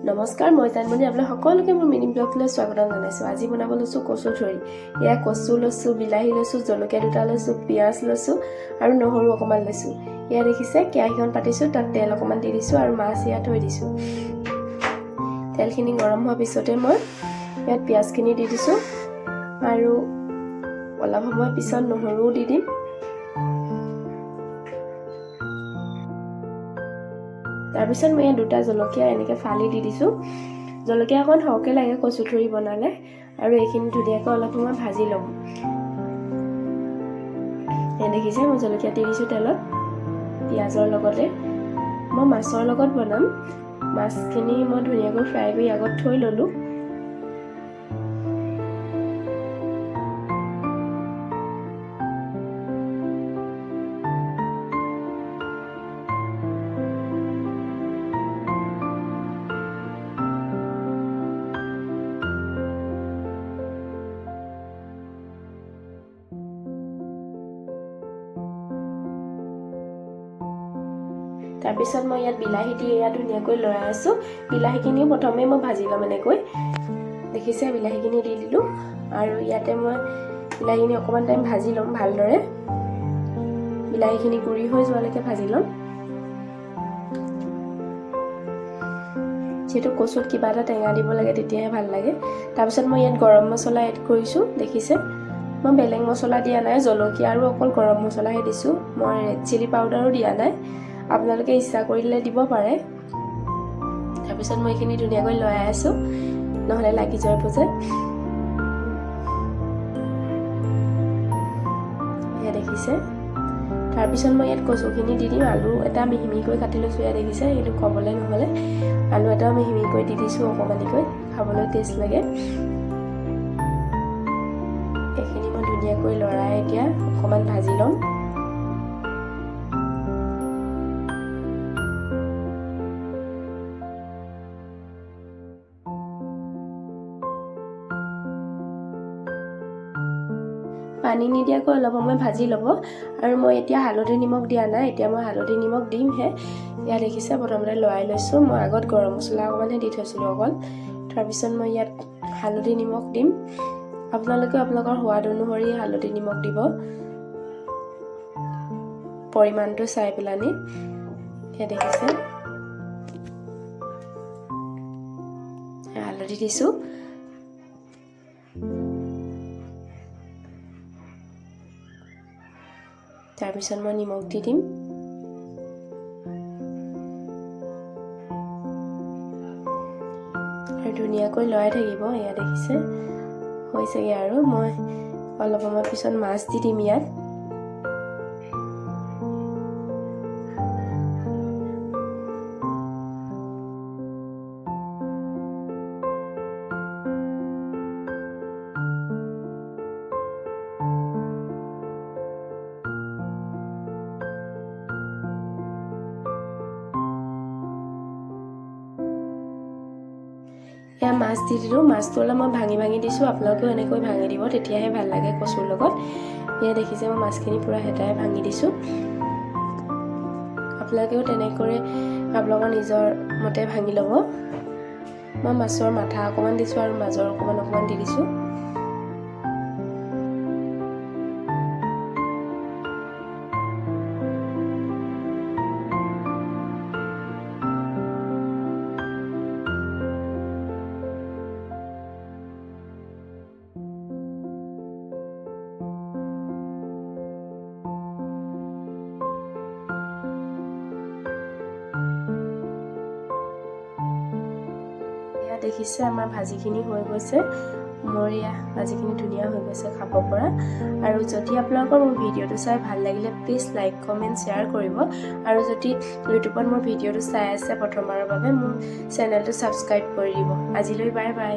নমস্কাৰ, মই জানমণি আপোনালোক সকলোকে মোৰ মিনি ব্লগলৈ স্বাগতম জনাইছোঁ। আজি বনাব লৈছোঁ কচু থৰি। এয়া কচু লৈছোঁ, বিলাহী লৈছোঁ, জলকীয়া দুটা লৈছোঁ, পিঁয়াজ লৈছোঁ আৰু নহৰু অকণমান লৈছোঁ। এয়া দেখিছে কেৰাহীখন পাতিছোঁ, তাত তেল অকণমান দি দিছোঁ আৰু মাছ ইয়াত থৈ দিছোঁ। তেলখিনি গৰম হোৱাৰ পিছতে মই ইয়াত পিঁয়াজখিনি দি দিছোঁ আৰু অলপ সময় পিছত নহৰুও দি দিম। তাৰপিছত মই ইয়াত দুটা জলকীয়া এনেকৈ ফালি দি দিছোঁ। জলকীয়া অকণ সৰহকৈ লাগে কচু থৰি বনালে, আৰু এইখিনি ধুনীয়াকৈ অলপ সময় ভাজি ল'ম। এই দেখিছে মই জলকীয়া দি দিছোঁ তেলত পিঁয়াজৰ লগতে। মই মাছৰ লগত বনাম। মাছখিনি মই ধুনীয়াকৈ ফ্ৰাই কৰি আগত থৈ ল'লোঁ। তাৰপিছত মই ইয়াত বিলাহী দি এয়া ধুনীয়াকৈ লৰাই আছোঁ। বিলাহীখিনিও প্ৰথমে মই ভাজি ল'ম এনেকৈ। দেখিছে বিলাহীখিনি দি দিলোঁ আৰু ইয়াতে মই বিলাহীখিনি অকণমান টাইম ভাজি ল'ম ভালদৰে। বিলাহীখিনি গুৰি হৈ যোৱালৈকে ভাজি ল'ম। যিহেতু কচুত কিবা এটা টেঙা দিব লাগে, তেতিয়াহে ভাল লাগে। তাৰপিছত মই ইয়াত গৰম মছলা এড কৰিছোঁ। দেখিছে মই বেলেগ মছলা দিয়া নাই, জলকীয়া আৰু অকল গৰম মছলাহে দিছোঁ। মই ৰেড চিলি পাউডাৰো দিয়া নাই, আপোনালোকে ইচ্ছা কৰিলে দিব পাৰে। তাৰপিছত মই এইখিনি ধুনীয়াকৈ লৰাই আছোঁ, নহ'লে লাগি যাব যে। এয়া দেখিছে। তাৰপিছত মই ইয়াত কচুখিনি দি দিম। আলু এটা মিহি মিহিকৈ কাটি লৈছোঁ। এয়া দেখিছে, এইটো ক'বলৈ নহ'লে আলু এটাও মিহি মিহিকৈ দি দিছোঁ অকণমানিকৈ, খাবলৈ টেষ্ট লাগে। এইখিনি মই ধুনীয়াকৈ লৰাই এতিয়া অকণমান ভাজি ল'ম। পানী নিদিয়াকৈ অলপ সময় ভাজি ল'ব। আৰু মই এতিয়া হালধি নিমখ দিয়া নাই, এতিয়া মই হালধি নিমখ দিমহে। ইয়াত দেখিছে প্ৰথমতে লৰাই লৈছোঁ। মই আগত গৰম মছলা অকণমানহে দি থৈছিলোঁ অকল। তাৰপিছত মই ইয়াত হালধি নিমখ দিম। আপোনালোকে আপোনালোকৰ সোৱাদ অনুসৰি হালধি নিমখ দিব, পৰিমাণটো চাই পেলানি। সেয়া দেখিছে হালধি দিছোঁ। তাৰপিছত মই নিমখ দি দিম। আৰু ধুনীয়াকৈ লৰাই থাকিব। এয়া দেখিছে হৈছেগৈ আৰু মই অলপ সময় পিছত মাছ দি দিম ইয়াত। এয়া মাছ দি দিলোঁ। মাছটো অলপ মই ভাঙি ভাঙি দিছোঁ। আপোনালোকেও এনেকৈ ভাঙি দিব, তেতিয়াহে ভাল লাগে কচুৰ লগত। এয়া দেখিছে মই মাছখিনি পূৰা হেতাই ভাঙি দিছোঁ। আপোনালোকেও তেনেকৈ আপোনালোকৰ নিজৰ মতে ভাঙি ল'ব। মই মাছৰ মাথা অকণমান দিছোঁ আৰু মাজৰ অকণমান দি দিছোঁ। দেখিছে আমাৰ ভাজিখিনি হৈ গৈছে। মোৰ ভাজিখিনি ধুনীয়া হৈ গৈছে, খাব পৰা। আৰু যদি আপোনালোকৰ মোৰ ভিডিঅ'টো চাই ভাল লাগিলে প্লিজ লাইক কমেণ্ট শ্বেয়াৰ কৰিব। আৰু যদি ইউটিউবত মোৰ ভিডিঅ'টো চাই আছে প্ৰথমবাৰৰ বাবে, মোৰ চেনেলটো ছাবস্ক্ৰাইব কৰি দিব। আজিলৈ বাই বাই।